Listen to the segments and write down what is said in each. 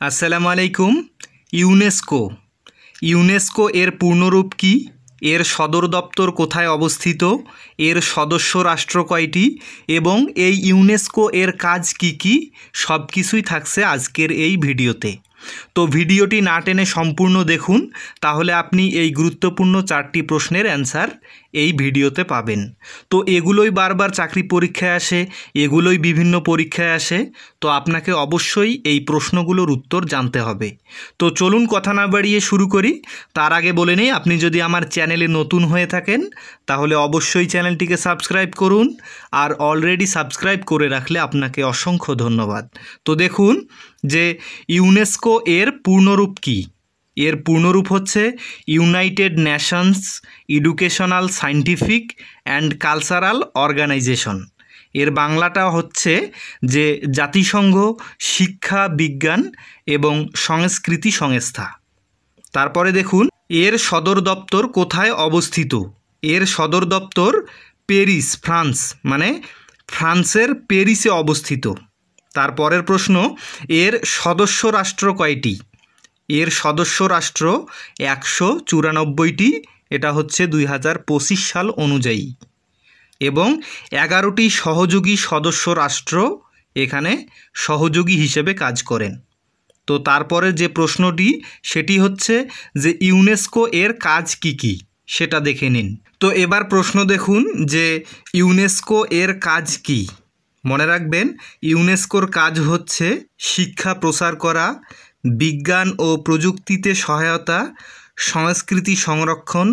আসসালামু আলাইকুম। ইউনেস্কো এর পূর্ণরূপ কি? এর সদর দপ্তর কোথায় অবস্থিত? এর সদস্য রাষ্ট্র কয়টি? এবং এই ইউনেস্কো এর কাজ কি সব কিছুই থাকছে আজকের এই ভিডিওতে। তো ভিডিওটি না টেনে সম্পূর্ণ দেখুন, তাহলে আপনি এই গুরুত্বপূর্ণ 4টি প্রশ্নের অ্যান্সার এই ভিডিওতে পাবেন। তো এগুলোই বারবার চাকরি পরীক্ষায় আসে, এগুলোই বিভিন্ন পরীক্ষায় আসে, তো আপনাকে অবশ্যই এই প্রশ্নগুলোর উত্তর জানতে হবে। তো চলুন কথা না বাড়িয়ে শুরু করি। তার আগে বলে নেই, আপনি যদি আমার চ্যানেলে নতুন হয়ে থাকেন তাহলে অবশ্যই চ্যানেলটিকে সাবস্ক্রাইব করুন, আর অলরেডি সাবস্ক্রাইব করে রাখলে আপনাকে অসংখ্য ধন্যবাদ। তো দেখুন যে ইউনেস্কো এর পূর্ণরূপ কি। এর পূর্ণরূপ হচ্ছে United Nations Educational Scientific and Cultural Organization. এর বাংলাটা হচ্ছে যে জাতিসংঘ শিক্ষা বিজ্ঞান এবং সংস্কৃতি সংস্থা। তারপরে দেখুন এর সদর দপ্তর কোথায় অবস্থিত। এর সদর দপ্তর প্যারিস, ফ্রান্স, মানে ফ্রান্সের প্যারিসে অবস্থিত। তারপরের প্রশ্ন, এর সদস্য রাষ্ট্র কয়টি? এর সদস্য রাষ্ট্র 194টি, এটা হচ্ছে 2025 সাল অনুযায়ী, এবং 11টি সহযোগী সদস্য রাষ্ট্র এখানে সহযোগী হিসেবে কাজ করেন। তো তারপরে যে প্রশ্নটি সেটি হচ্ছে যে ইউনেস্কো এর কাজ কি সেটা দেখে নিন। তো এবার প্রশ্ন দেখুন যে ইউনেস্কো এর কাজ কি। মনে রাখবেন, ইউনেস্কোর কাজ হচ্ছে শিক্ষা প্রসার করা, বিজ্ঞান ও প্রযুক্তিতে সহায়তা, সংস্কৃতি সংরক্ষণ,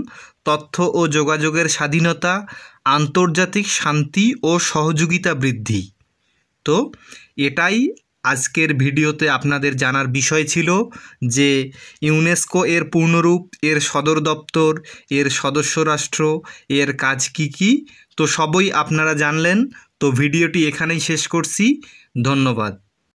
তথ্য ও যোগাযোগের স্বাধীনতা, আন্তর্জাতিক শান্তি ও সহযোগিতা বৃদ্ধি। তো এটাই আজকের ভিডিওতে আপনাদের জানার বিষয় ছিল যে ইউনেস্কো এর পূর্ণরূপ, এর সদর দপ্তর, এর সদস্য রাষ্ট্র, এর কাজ কি। তো সবই আপনারা জানলেন। তো ভিডিওটি এখানেই শেষ করছি। ধন্যবাদ।